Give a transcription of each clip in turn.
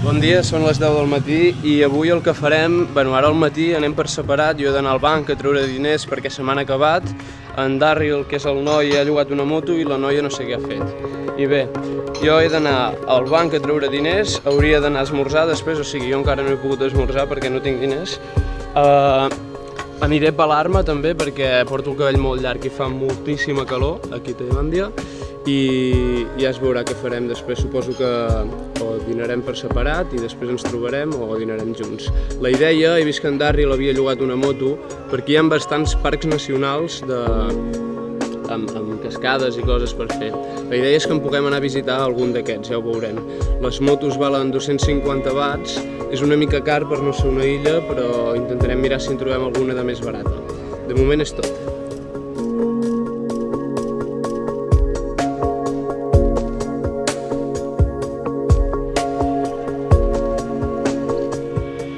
Bon dia, són les 10 del matí i avui el que farem, bueno, ara al matí anem per separat, jo he d'anar al banc a treure diners perquè se m'han acabat, en Darryl, que és el noi, ha llogat una moto i la noia no sé què ha fet. I bé, jo he d'anar al banc a treure diners, hauria d'anar a esmorzar després, o sigui, jo encara no he pogut esmorzar perquè no tinc diners. Aniré a pelar-me també perquè porto el cabell molt llarg i fa moltíssima calor aquí a Tailàndia i ja es veurà què farem després. Suposo que o dinarem per separat i després ens trobarem o dinarem junts. La idea, he vist que en Darryl havia llogat una moto perquè hi ha bastants parcs nacionals amb cascades i coses per fer. La idea és que en puguem anar a visitar algun d'aquests, ja ho veurem. Les motos valen 250 bahts, és una mica car per no ser una illa, però intentarem mirar si en trobem alguna de més barata. De moment és tot.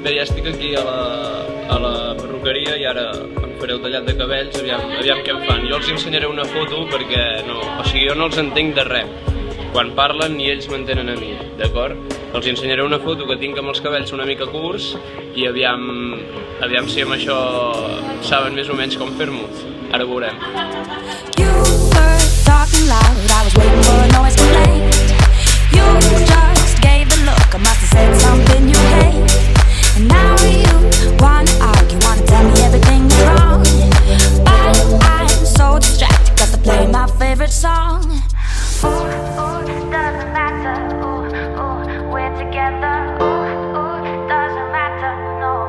Bé, ja estic aquí a la perruqueria i ara em faré el tallat de cabells, aviam què em fan. Jo els ensenyaré una foto perquè jo no els entenc de res. Quan parlen ni ells m'entenen a mi, d'acord? Els ensenyaré una foto que tinc amb els cabells una mica curts i aviam si amb això saben més o menys com fer-m'ho. Ara ho veurem. And now you wanna argue, wanna tell me everything is wrong, but I'm so distracted cause I play my favorite song. Ooh, ooh, doesn't matter, ooh, ooh, we're together, ooh, ooh, doesn't matter, no.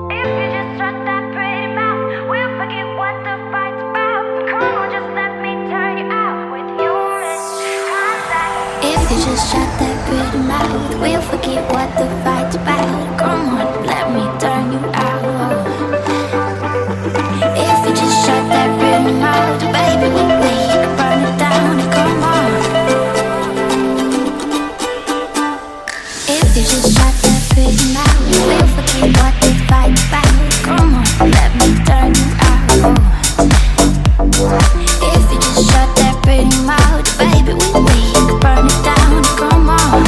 If you just shut that pretty mouth, we'll forget what the fight's about. Come on, just let me turn you out with human contact. If you just shut that pretty mouth, we'll forget what the fight's about. Come on, let me turn you out. If you just shut that pretty mouth, baby, we can burn it down. Come on. If you just shut that pretty mouth, we'll forget what the fight's about. Come on, let me turn you out. If you just shut that pretty mouth, baby, we can burn it down. Come on.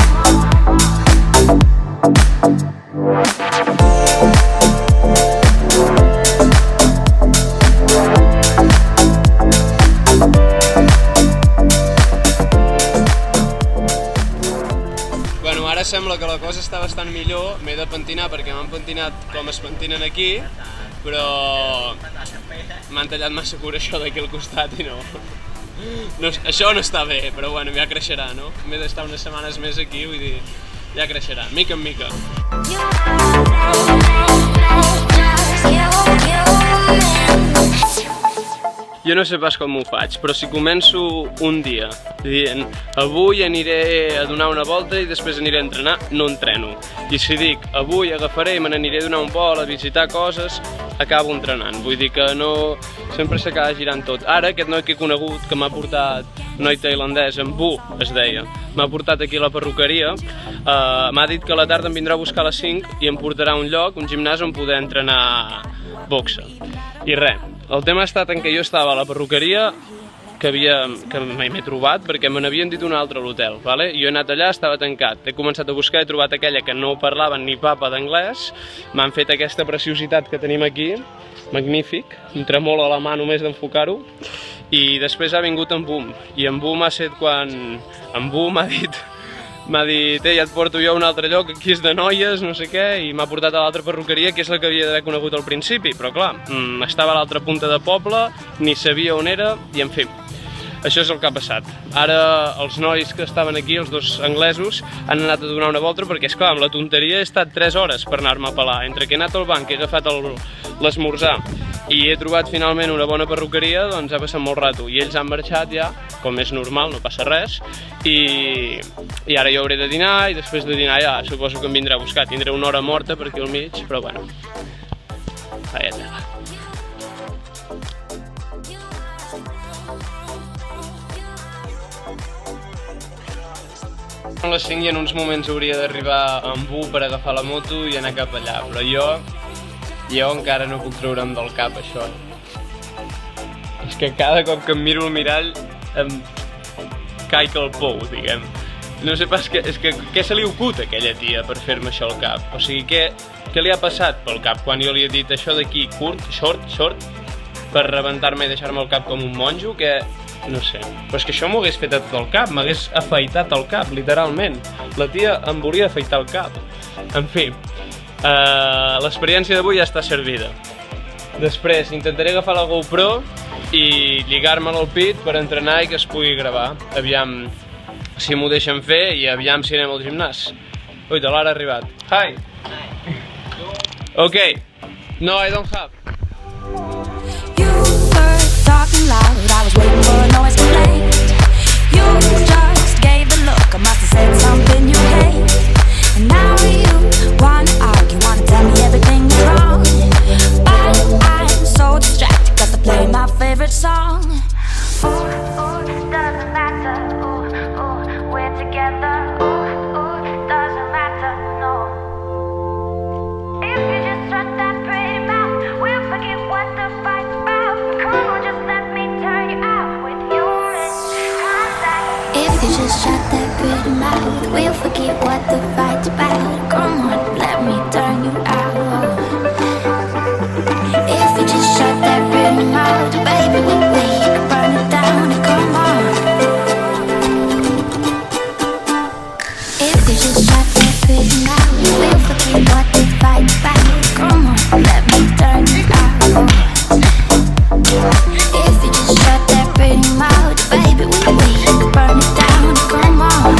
Bueno, ara sembla que la cosa està bastant millor, m'he de pentinar perquè m'han pentinat com es pentinen aquí, però m'han tallat massa cura això d'aquí al costat i no, això no està bé, però bueno, ja creixerà, no? M'he d'estar unes setmanes més aquí, vull dir, ja creixerà, mica en mica. Jo no sé pas com ho faig, però si començo un dia dient avui aniré a donar una volta i després aniré a entrenar, no entreno. I si dic avui agafaré i me n'aniré a donar un vol, a visitar coses, acabo entrenant. Vull dir que no... sempre s'acaba girant tot. Ara aquest noi que he conegut, que m'ha portat, noi tailandès, en Bu es deia, m'ha portat aquí a la perruqueria, m'ha dit que a la tarda em vindrà a buscar a les 5 i em portarà a un lloc, un gimnàs on poder entrenar boxa. I res. El tema ha estat en què jo estava a la perruqueria que m'he trobat perquè me n'havien dit un altre a l'hotel, vale? Jo he anat allà, estava tancat, he començat a buscar, he trobat aquella que no parlaven ni papa d'anglès, m'han fet aquesta preciositat que tenim aquí, magnífic, em tremola la mà només d'enfocar-ho, i després ha vingut en Boom, i en Boom ha set quan en Boom m'ha dit ja et porto jo a un altre lloc, aquí és de noies, no sé què, i m'ha portat a l'altra perruqueria, que és la que havia d'haver conegut al principi, però clar, estava a l'altra punta de poble, ni sabia on era, i en fi, això és el que ha passat. Ara els nois que estaven aquí, els dos anglesos, han anat a donar una volta perquè, esclar, amb la tonteria he estat 3 hores per anar-me a pelar, entre que he anat al banc, he agafat l'esmorzar i he trobat finalment una bona perruqueria, doncs ha passat molt rato, i ells han marxat ja, com és normal, no passa res, i ara jo hauré de dinar, i després de dinar ja suposo que em vindrà a buscar, tindré una hora morta per aquí al mig, però bueno, vaya tela. A les 5 i en uns moments hauria d'arribar amb U per agafar la moto i anar cap allà, però jo encara no puc treure'm del cap això. És que cada cop que em miro al mirall em caic al pou, diguem. No sé pas què se li ocut a aquella tia per fer-me això al cap. O sigui, què li ha passat pel cap quan jo li he dit això d'aquí curt, short, per rebentar-me i deixar-me el cap com un monjo, que no sé. Però és que això m'ho hagués fet a tot el cap, m'hagués afaitat el cap, literalment. La tia em volia afaitar el cap. En fi, l'experiència d'avui ja està servida. Després intentaré agafar la GoPro i lligar-me-la al pit per entrenar i que es pugui gravar. Aviam si m'ho deixen fer i aviam si anem al gimnàs. Ui, de l'ara ha arribat. Hi! Ok. No, I don't have. You were talking loud, I was waiting for a noise complaint. You just gave the look, I must have said something you hate. And now you wanna argue, wanna tell me everything is wrong. But I'm so distracted, cause I play my favorite song. Doesn't matter, we're together. Doesn't matter, no. If you just shut that pretty mouth, we'll forget what the fight's about. Come on, just let me turn you out with human contact. If you just shut that pretty mouth, we'll forget what the fight's about. Come on, let me turn you out. If you just shut that pretty mouth, baby, we can burn it down. Come on. If you just shut that pretty mouth, we'll forget what the fight's about. Come on, let me turn you out. If you just shut that pretty mouth, baby, we can burn it down. Come on.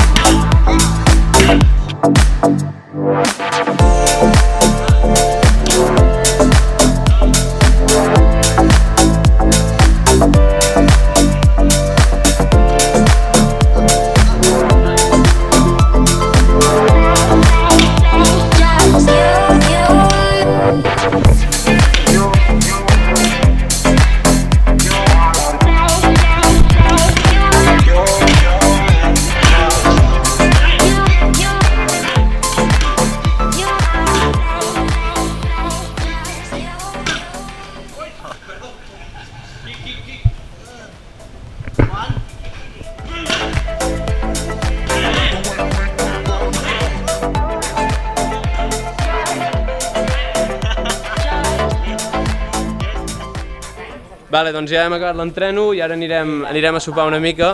Vale, doncs ja hem acabat l'entreno i ara anirem a sopar una mica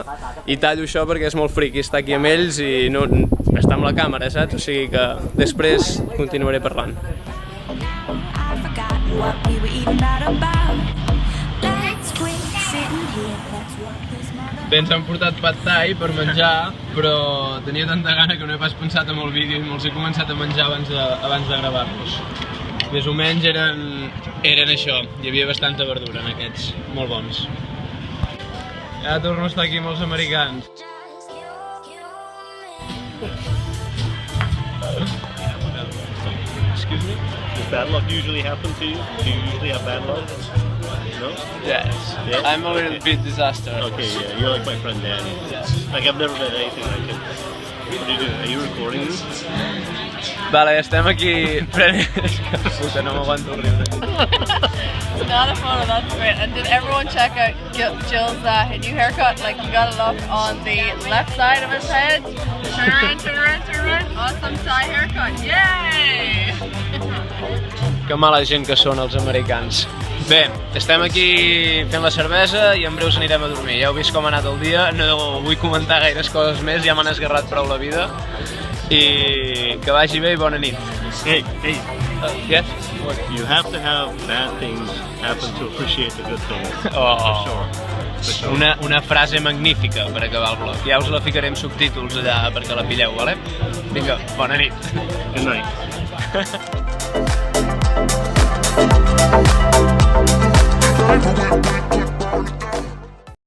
i tallo això perquè és molt friqui estar aquí amb ells i no estar amb la càmera, saps? O sigui que després continuaré parlant. Bé, ens han portat pad thai per menjar, però tenia tanta gana que no he pas pensat en el vídeo i me'ls he començat a menjar abans de gravar-los. Més o menys eren això, hi havia bastanta verdura en aquests, molt bons. Ja torno a estar aquí amb els americans. Excuse me? Does bad luck usually happen to you? Do you usually have bad luck? No? Yes. Yeah? I'm a little bit disaster. Okay, yeah, you're like my friend Danny. Like I've never met anything like it. What are you doing? Are you recording this? Vale, estem aquí prenent... Puta, no m'aguanto el riure. It's not a photo, that's great. And did everyone check out Jill's new haircut? Like, you got a look on the left side of his head. Turn around, turn around, turn around. Awesome Thai haircut. Yay! Que mala gent que són els americans. Bé, estem aquí fent la cervesa i en breus anirem a dormir. Ja heu vist com ha anat el dia, no vull comentar gaires coses més, ja m'han esgarrat prou la vida. I que vagi bé i bona nit. Hey, Yes? you have to have bad things happen to appreciate the good things. Oh, For sure. una frase magnífica per acabar el blog. Ja us la ficaré amb subtítols allà perquè la pilleu, vale? Vinga, bona nit. Good night.